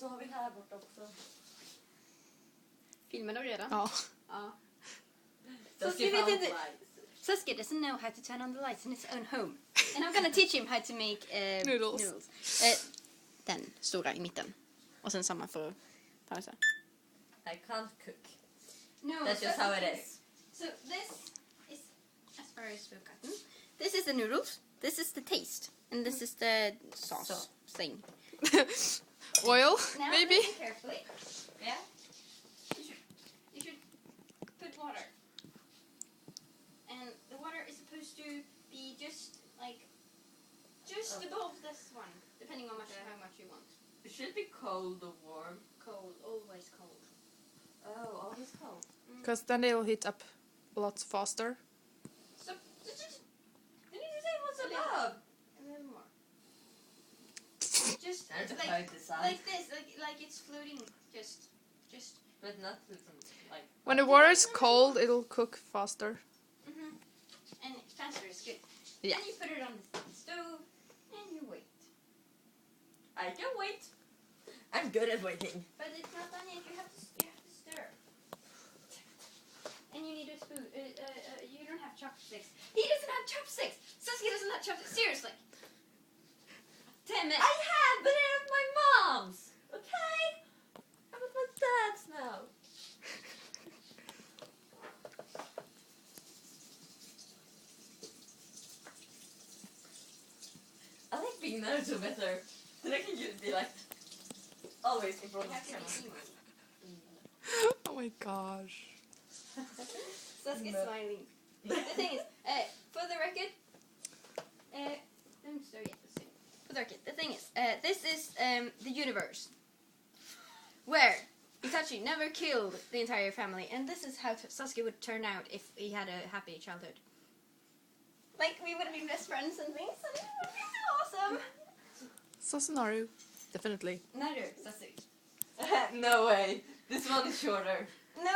så har vi här borta också. Filmar du redan? Ja. Ja. Sasuke vet found inte. lights. Sasuke doesn't know how to turn on the lights in his own home. And I'm gonna teach him how to make Noodles. Den stora i mitten. Och sen samma för pausa. I can't cook. No, That's just how it is. So this is as far as we've gotten. This is the noodles. This is the taste. And this is the sauce thing. Oil, Now maybe? listen carefully. Yeah. You should put water. And the water is supposed to be just above this one, depending on how much you want. It should be cold or warm. Cold, always cold. Oh, always cold. Because then it'll heat up a lot faster. So You need to say what's A little. above. a little more. Just There's a like cloud design. like this, like it's floating. Just. But not like... When the water is cold, it'll cook faster. And faster is good. Yeah. Then you put it on the stove and you wait. I can wait. I'm good at waiting. But it's not done yet. You have to stir. And you need a spoon. You don't have chopsticks. He doesn't have chopsticks. Sasuke doesn't have chopsticks. Seriously. Damn it. I have, but I have my mom's. Okay? How about my dad's now? I like being Naruto better. Then I can just be like always in front of the camera. Oh my gosh. Sasuke's No. smiling. The thing is, for the record, don't stir yet. Let's see. For the record, the thing is, this is the universe where Itachi never killed the entire family, and this is how Sasuke would turn out if he had a happy childhood. Like, we would have been best friends and things, and it would be so awesome. Sasunaru. Definitely. Naruto, Sasuke. No way. This one is shorter. No.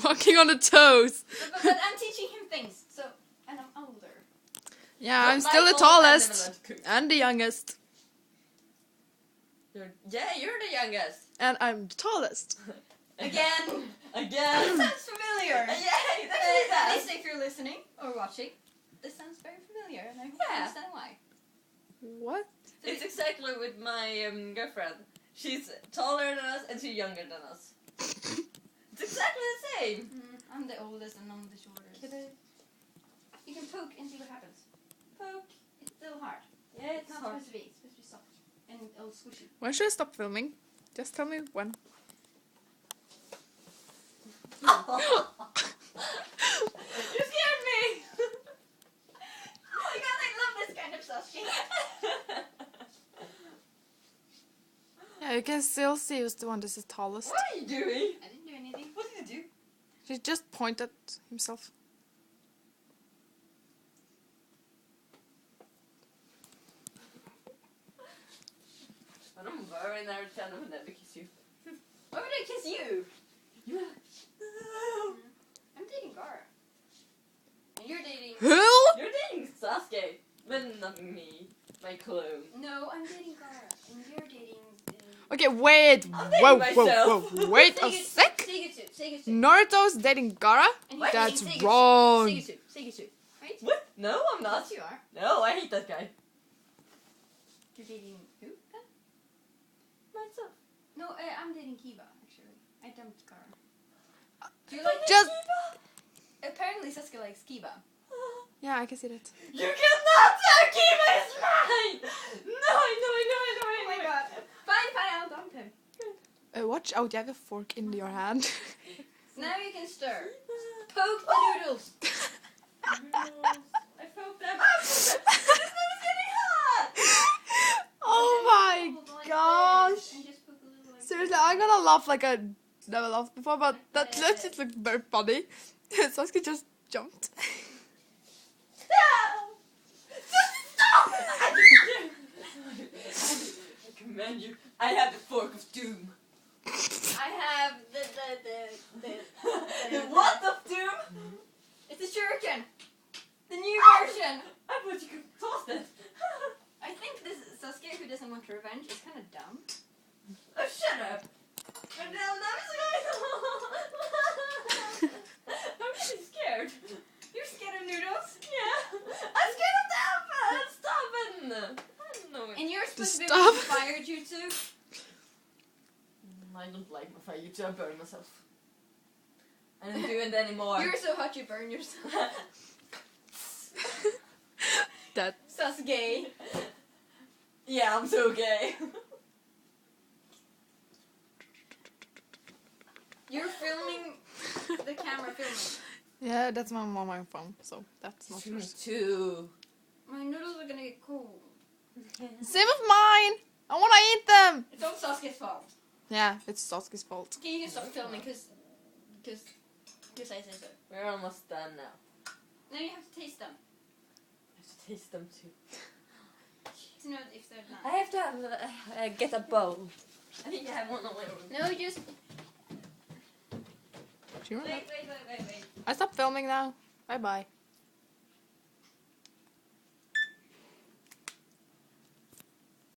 Walking on the toes. But I'm teaching him things, so, and I'm older. Yeah, But I'm my still the whole family tallest. learned to cook. And the youngest. You're the youngest. And I'm the tallest. Again. Again. Sounds familiar. Yay, At that's least if you're listening or watching, this sounds very familiar, and I hope you Yeah. understand why. What? It's exactly with my girlfriend. She's taller than us and she's younger than us. It's exactly the same. I'm the oldest and I'm the shortest. You can poke and see what happens. Poke. It's still hard. Yeah, It's not supposed to be. It's supposed to be soft and all squishy. When should I stop filming? Just tell me when. You scared me. Oh my god, I love this kind of Sasuke. Yeah, you can still see who's the one that's the tallest. What are you doing? I didn't do anything. What did you do? He just pointed himself. I don't worry, Naruto. I will never kiss you. Why would I kiss you? You I'm dating Gara. And you're dating... Who? You're dating Sasuke, but not me. My clone. No, I'm dating Gara. And you're dating... Okay, wait. I'm dating Whoa, myself. Wait a sec. Seigutsu. Naruto's dating Gara? And you're That's dating wrong. Seigutsu. Right? What? No, I'm not. Yes, you are. No, I hate that guy. You're dating who then? Myself. No, I'm dating Kiba, actually. I dumped Gara. Do you like Just. Apparently Sasuke likes Kiba. Yeah, I can see that. You cannot tell Kiba is mine! No, I know. Oh my god. Fine, I'll dump him. Watch out, you have a fork in your hand. Now you can stir. Poke the noodles. I poked them. This one's getting hot! Oh my gosh. And just poke a little like Seriously, I'm gonna laugh like I never laughed before, but that just looked very funny. Sasuke just jumped. Stop! I command you. I have the fork of doom. I have The what of doom? It's a shuriken. The new version. I thought you could toss it. I think this Sasuke who doesn't want revenge is kind of don't know. And you're supposed to be Stop. fired, you two. I don't like my fire. You two, I burn myself. I don't do it anymore. You're so hot you burn yourself. That. Sasuke. Yeah, I'm so gay. You're filming the camera filming. Yeah, that's my mom on my phone, so that's not Me yours. too. My noodles are gonna get cold. Same with mine! I wanna eat them! It's all Sasuke's fault. Yeah, it's Sasuke's fault. Okay, you can stop filming because I say so. We're almost done now. Now you have to taste them I have to taste them too. to know if they're I done. have to have, get a bowl. I think I have one on my room. No, just Sure. wait. I stopped filming now. Bye bye.